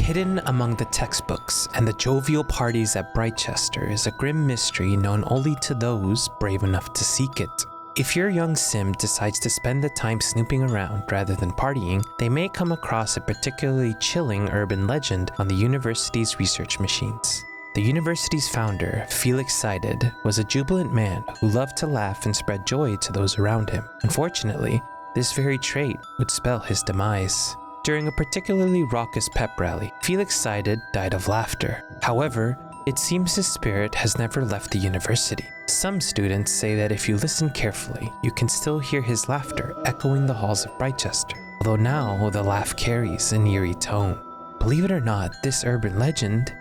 Hidden among the textbooks and the jovial parties at Brightchester is a grim mystery known only to those brave enough to seek it. If your young sim decides to spend the time snooping around rather than partying, they may come across a particularly chilling urban legend on the university's research machines. The university's founder, Felix Seided, was a jubilant man who loved to laugh and spread joy to those around him. Unfortunately, this very trait would spell his demise. During a particularly raucous pep rally, Felix Seided died of laughter. However, it seems his spirit has never left the university. Some students say that if you listen carefully, you can still hear his laughter echoing the halls of Brightchester, although now the laugh carries an eerie tone. Believe it or not, this urban legend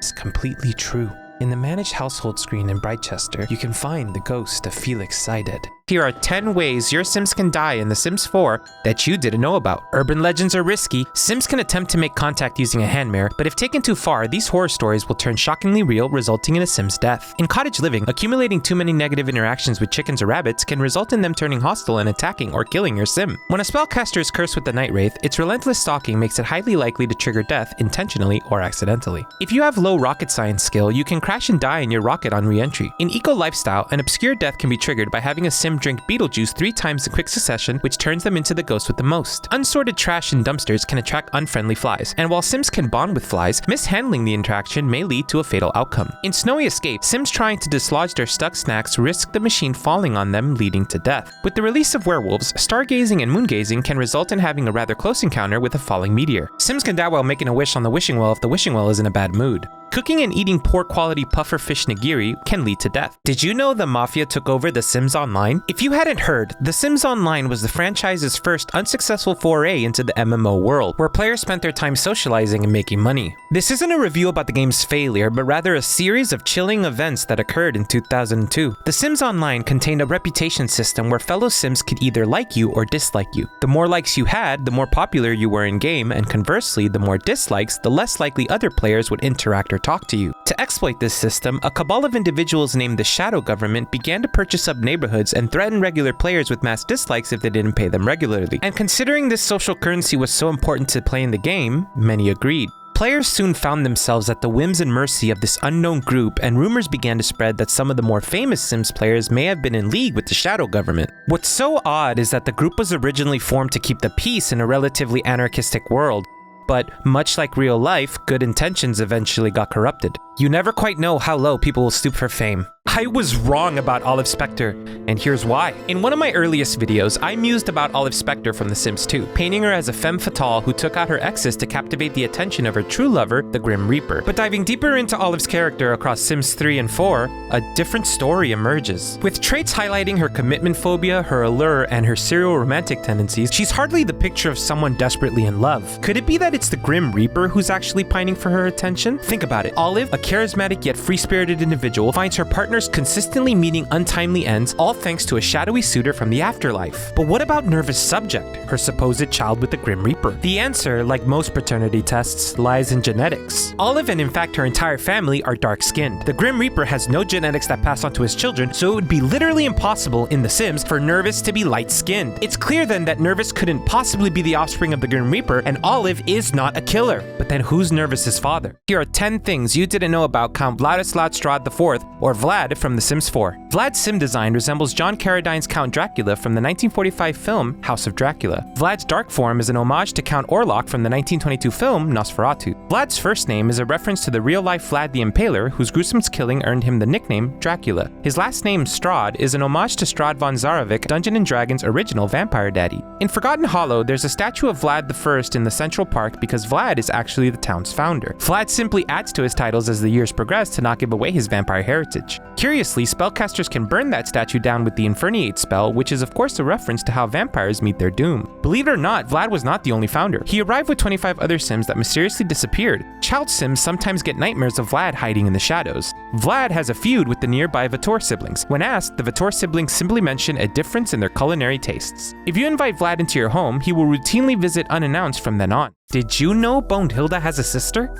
is completely true. In the managed household screen in Brightchester, you can find the ghost of Felix Seided. Here are 10 ways your Sims can die in The Sims 4 that you didn't know about. Urban legends are risky. Sims can attempt to make contact using a hand mirror, but if taken too far, these horror stories will turn shockingly real, resulting in a Sim's death. In cottage living, accumulating too many negative interactions with chickens or rabbits can result in them turning hostile and attacking or killing your Sim. When a spellcaster is cursed with the Night Wraith, its relentless stalking makes it highly likely to trigger death intentionally or accidentally. If you have low rocket science skill, you can crash and die in your rocket on re-entry. In Eco Lifestyle, an obscure death can be triggered by having a Sim drink Beetlejuice 3 times in quick succession, which turns them into the ghost with the most. Unsorted trash in dumpsters can attract unfriendly flies, and while Sims can bond with flies, mishandling the interaction may lead to a fatal outcome. In Snowy Escape, Sims trying to dislodge their stuck snacks risk the machine falling on them, leading to death. With the release of werewolves, stargazing and moongazing can result in having a rather close encounter with a falling meteor. Sims can die while making a wish on the wishing well if the wishing well is in a bad mood. Cooking and eating poor quality puffer fish nigiri can lead to death. Did you know the Mafia took over The Sims Online? If you hadn't heard, The Sims Online was the franchise's first unsuccessful foray into the MMO world, where players spent their time socializing and making money. This isn't a review about the game's failure, but rather a series of chilling events that occurred in 2002. The Sims Online contained a reputation system where fellow Sims could either like you or dislike you. The more likes you had, the more popular you were in-game, and conversely, the more dislikes, the less likely other players would interact or talk to you. To exploit this system, a cabal of individuals named the Shadow Government began to purchase up neighborhoods and threaten regular players with mass dislikes if they didn't pay them regularly. And considering this social currency was so important to play in the game, many agreed. Players soon found themselves at the whims and mercy of this unknown group, and rumors began to spread that some of the more famous Sims players may have been in league with the Shadow Government. What's so odd is that the group was originally formed to keep the peace in a relatively anarchistic world. But much like real life, good intentions eventually got corrupted. You never quite know how low people will stoop for fame. I was wrong about Olive Spectre, and here's why. In one of my earliest videos, I mused about Olive Spectre from The Sims 2, painting her as a femme fatale who took out her exes to captivate the attention of her true lover, the Grim Reaper. But diving deeper into Olive's character across Sims 3 and 4, a different story emerges. With traits highlighting her commitment phobia, her allure, and her serial romantic tendencies, she's hardly the picture of someone desperately in love. Could it be that it's the Grim Reaper who's actually pining for her attention? Think about it. Olive, a charismatic yet free-spirited individual, finds her partner's consistently meeting untimely ends, all thanks to a shadowy suitor from the afterlife. But what about Nerva's subject, her supposed child with the Grim Reaper? The answer, like most paternity tests, lies in genetics. Olive, and in fact her entire family, are dark-skinned. The Grim Reaper has no genetics that pass on to his children, so it would be literally impossible in The Sims for Nervous to be light-skinned. It's clear then that Nervous couldn't possibly be the offspring of the Grim Reaper, and Olive is not a killer. But then who's Nervous's father? Here are 10 things you didn't know about Count Vladislav Strahd IV, or Vlad from The Sims 4. Vlad's sim design resembles John Carradine's Count Dracula from the 1945 film House of Dracula. Vlad's dark form is an homage to Count Orlok from the 1922 film Nosferatu. Vlad's first name is a reference to the real-life Vlad the Impaler, whose gruesome killing earned him the nickname Dracula. His last name, Strahd, is an homage to Strahd von Zarovich, Dungeons & Dragons' original vampire daddy. In Forgotten Hollow, there's a statue of Vlad I in the Central Park because Vlad is actually the town's founder. Vlad simply adds to his titles as the years progress to not give away his vampire heritage. Curiously, spellcasters can burn that statue down with the Inferniate spell, which is of course a reference to how vampires meet their doom. Believe it or not, Vlad was not the only founder. He arrived with 25 other Sims that mysteriously disappeared. Child Sims sometimes get nightmares of Vlad hiding in the shadows. Vlad has a feud with the nearby Vitor siblings. When asked, the Vitor siblings simply mention a difference in their culinary tastes. If you invite Vlad into your home, he will routinely visit unannounced from then on. Did you know Bonehilda has a sister?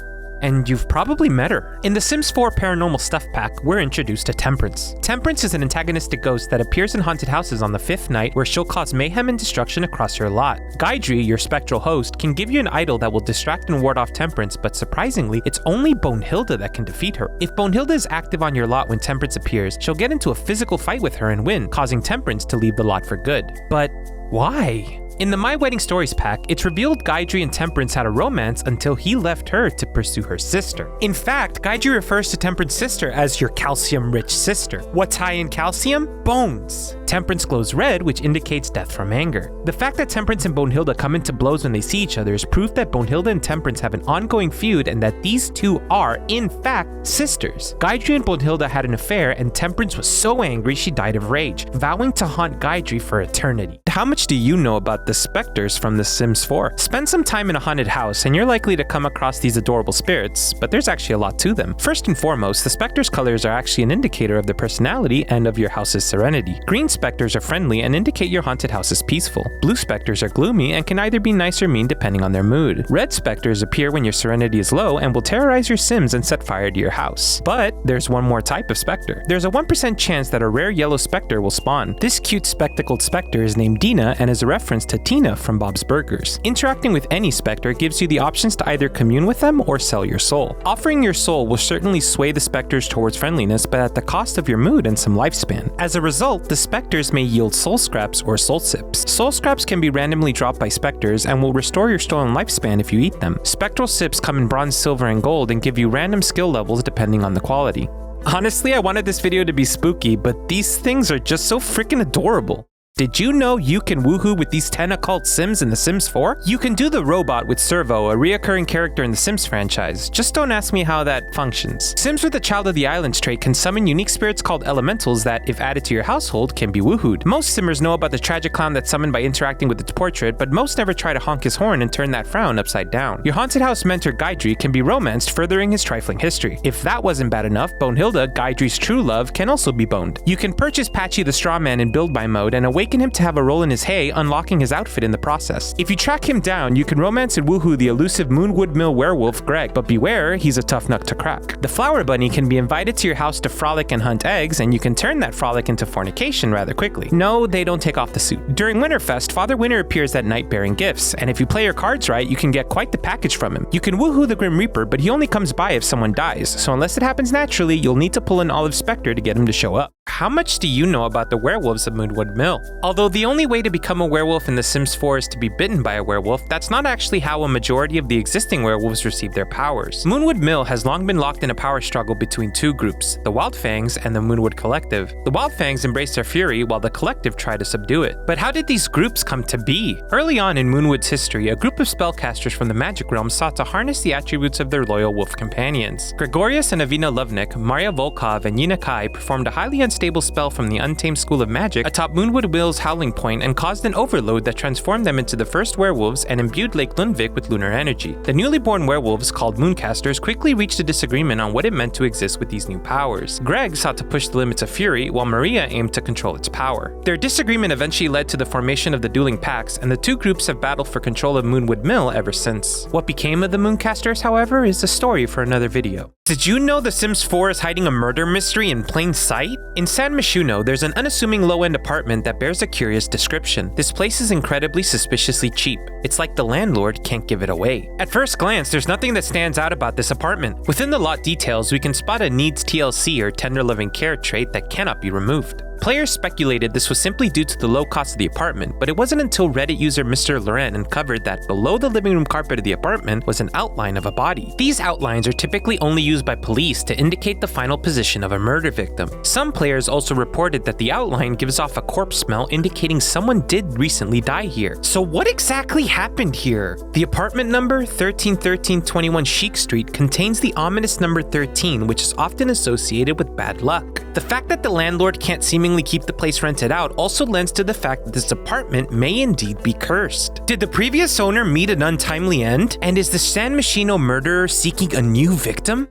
and you've probably met her. In the Sims 4 Paranormal Stuff Pack, we're introduced to Temperance. Temperance is an antagonistic ghost that appears in haunted houses on the 5th night, where she'll cause mayhem and destruction across your lot. Gaidri, your spectral host, can give you an idol that will distract and ward off Temperance, but surprisingly, it's only Bonehilda that can defeat her. If Bonehilda is active on your lot when Temperance appears, she'll get into a physical fight with her and win, causing Temperance to leave the lot for good. But why? In the My Wedding Stories pack, it's revealed Gaidri and Temperance had a romance until he left her to pursue her sister. In fact, Gaidri refers to Temperance's sister as your calcium-rich sister. What's high in calcium? Bones. Temperance glows red, which indicates death from anger. The fact that Temperance and Bonehilda come into blows when they see each other is proof that Bonehilda and Temperance have an ongoing feud and that these two are, in fact, sisters. Gaidri and Bonehilda had an affair, and Temperance was so angry she died of rage, vowing to haunt Gaidri for eternity. How much do you know about the specters from The Sims 4? Spend some time in a haunted house and you're likely to come across these adorable spirits, but there's actually a lot to them. First and foremost, the specters' colors are actually an indicator of their personality and of your house's serenity. Green specters are friendly and indicate your haunted house is peaceful. Blue specters are gloomy and can either be nice or mean depending on their mood. Red specters appear when your serenity is low and will terrorize your Sims and set fire to your house. But there's one more type of specter. There's a 1% chance that a rare yellow specter will spawn. This cute spectacled specter is named Dina and is a reference to Tina from Bob's Burgers. Interacting with any specter gives you the options to either commune with them or sell your soul. Offering your soul will certainly sway the specters towards friendliness, but at the cost of your mood and some lifespan. As a result, the specters may yield soul scraps or soul sips. Soul scraps can be randomly dropped by specters and will restore your stolen lifespan if you eat them. Spectral sips come in bronze, silver, and gold and give you random skill levels depending on the quality. Honestly, I wanted this video to be spooky, but these things are just so freaking adorable. Did you know you can woohoo with these 10 occult Sims in The Sims 4? You can do the robot with Servo, a reoccurring character in the Sims franchise. Just don't ask me how that functions. Sims with the Child of the Islands trait can summon unique spirits called elementals that, if added to your household, can be woohooed. Most Simmers know about the tragic clown that's summoned by interacting with its portrait, but most never try to honk his horn and turn that frown upside down. Your haunted house mentor Gaidri can be romanced, furthering his trifling history. If that wasn't bad enough, Bonehilda, Gaidri's true love, can also be boned. You can purchase Patchy the Straw Man in build by mode and awaken him to have a role in his hay, unlocking his outfit in the process. If you track him down, you can romance and woohoo the elusive Moonwood Mill werewolf Greg, but beware, he's a tough nut to crack. The Flower Bunny can be invited to your house to frolic and hunt eggs, and you can turn that frolic into fornication rather quickly. No, they don't take off the suit. During Winterfest, Father Winter appears at night bearing gifts, and if you play your cards right, you can get quite the package from him. You can woohoo the Grim Reaper, but he only comes by if someone dies, so unless it happens naturally, you'll need to pull an Olive Spectre to get him to show up. How much do you know about the werewolves of Moonwood Mill? Although the only way to become a werewolf in The Sims 4 is to be bitten by a werewolf, that's not actually how a majority of the existing werewolves receive their powers. Moonwood Mill has long been locked in a power struggle between two groups, the Wildfangs and the Moonwood Collective. The Wildfangs embrace their fury while the Collective try to subdue it. But how did these groups come to be? Early on in Moonwood's history, a group of spellcasters from the magic realm sought to harness the attributes of their loyal wolf companions. Gregorius and Avina Lovnik, Maria Volkov, and Yina Kai performed a highly unstable spell from the Untamed School of Magic atop Moonwood Mill's Howling Point and caused an overload that transformed them into the first werewolves and imbued Lake Lundvik with lunar energy. The newly born werewolves, called Mooncasters, quickly reached a disagreement on what it meant to exist with these new powers. Greg sought to push the limits of fury, while Maria aimed to control its power. Their disagreement eventually led to the formation of the dueling packs, and the two groups have battled for control of Moonwood Mill ever since. What became of the Mooncasters, however, is a story for another video. Did you know The Sims 4 is hiding a murder mystery in plain sight? In San Myshuno, there's an unassuming low-end apartment that bears a curious description. This place is incredibly suspiciously cheap. It's like the landlord can't give it away. At first glance, there's nothing that stands out about this apartment. Within the lot details, we can spot a needs TLC or tender loving care trait that cannot be removed. Players speculated this was simply due to the low cost of the apartment, but it wasn't until Reddit user Mr. Laurent uncovered that below the living room carpet of the apartment was an outline of a body. These outlines are typically only used by police to indicate the final position of a murder victim. Some players also reported that the outline gives off a corpse smell indicating someone did recently die here. So what exactly happened here? The apartment number 131321 Chic Street contains the ominous number 13, which is often associated with bad luck. The fact that the landlord can't seemingly keep the place rented out also lends to the fact that this apartment may indeed be cursed. Did the previous owner meet an untimely end? And is the San Myshuno murderer seeking a new victim?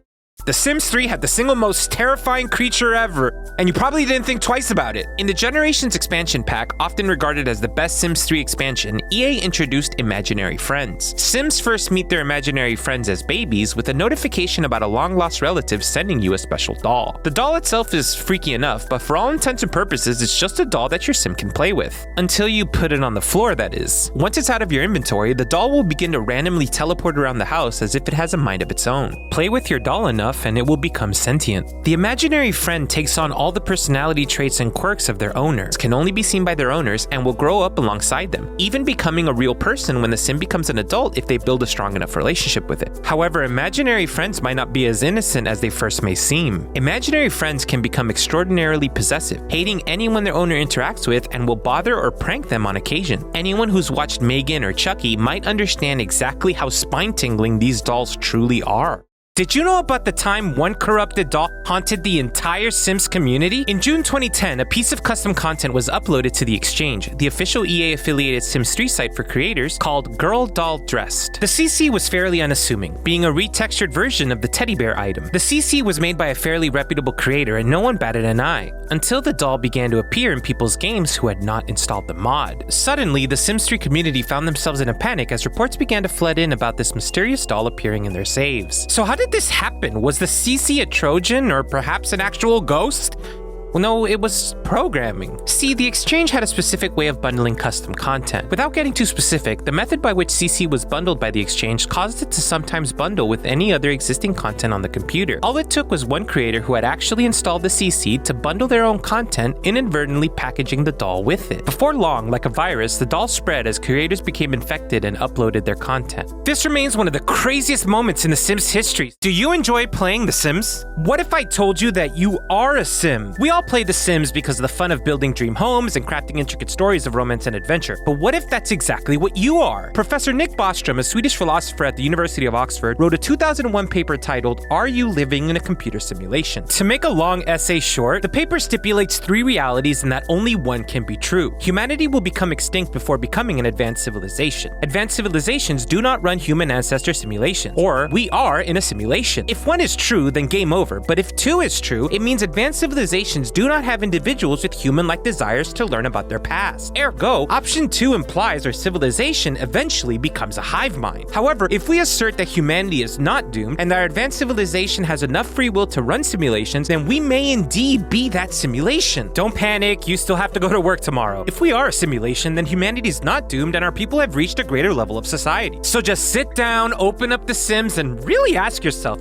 The Sims 3 had the single most terrifying creature ever, and you probably didn't think twice about it. In the Generations expansion pack, often regarded as the best Sims 3 expansion, EA introduced imaginary friends. Sims first meet their imaginary friends as babies with a notification about a long-lost relative sending you a special doll. The doll itself is freaky enough, but for all intents and purposes, it's just a doll that your Sim can play with. Until you put it on the floor, that is. Once it's out of your inventory, the doll will begin to randomly teleport around the house as if it has a mind of its own. Play with your doll enough and it will become sentient. The imaginary friend takes on all the personality traits and quirks of their owners, can only be seen by their owners, and will grow up alongside them, even becoming a real person when the Sim becomes an adult if they build a strong enough relationship with it. However, imaginary friends might not be as innocent as they first may seem. Imaginary friends can become extraordinarily possessive, hating anyone their owner interacts with, and will bother or prank them on occasion. Anyone who's watched Megan or Chucky might understand exactly how spine-tingling these dolls truly are. Did you know about the time one corrupted doll haunted the entire Sims community? In June 2010, a piece of custom content was uploaded to The Exchange, the official EA-affiliated Sims 3 site for creators, called Girl Doll Dressed. The CC was fairly unassuming, being a retextured version of the teddy bear item. The CC was made by a fairly reputable creator and no one batted an eye, until the doll began to appear in people's games who had not installed the mod. Suddenly, the Sims 3 community found themselves in a panic as reports began to flood in about this mysterious doll appearing in their saves. So how did this happen? Was the CC a Trojan or perhaps an actual ghost? Well, no, it was programming. See, the Exchange had a specific way of bundling custom content. Without getting too specific, the method by which CC was bundled by the Exchange caused it to sometimes bundle with any other existing content on the computer. All it took was one creator who had actually installed the CC to bundle their own content, inadvertently packaging the doll with it. Before long, like a virus, the doll spread as creators became infected and uploaded their content. This remains one of the craziest moments in The Sims history. Do you enjoy playing The Sims? What if I told you that you are a Sim? We all play The Sims because of the fun of building dream homes and crafting intricate stories of romance and adventure. But what if that's exactly what you are? Professor Nick Bostrom, a Swedish philosopher at the University of Oxford, wrote a 2001 paper titled, "Are You Living in a Computer Simulation?" To make a long essay short, the paper stipulates 3 realities and that only one can be true. Humanity will become extinct before becoming an advanced civilization. Advanced civilizations do not run human ancestor simulations, or we are in a simulation. If 1 is true, then game over. But if 2 is true, it means advanced civilizations do not have individuals with human-like desires to learn about their past. Ergo, option 2 implies our civilization eventually becomes a hive mind. However, if we assert that humanity is not doomed and that our advanced civilization has enough free will to run simulations, then we may indeed be that simulation. Don't panic, you still have to go to work tomorrow. If we are a simulation, then humanity is not doomed and our people have reached a greater level of society. So just sit down, open up The Sims, and really ask yourself,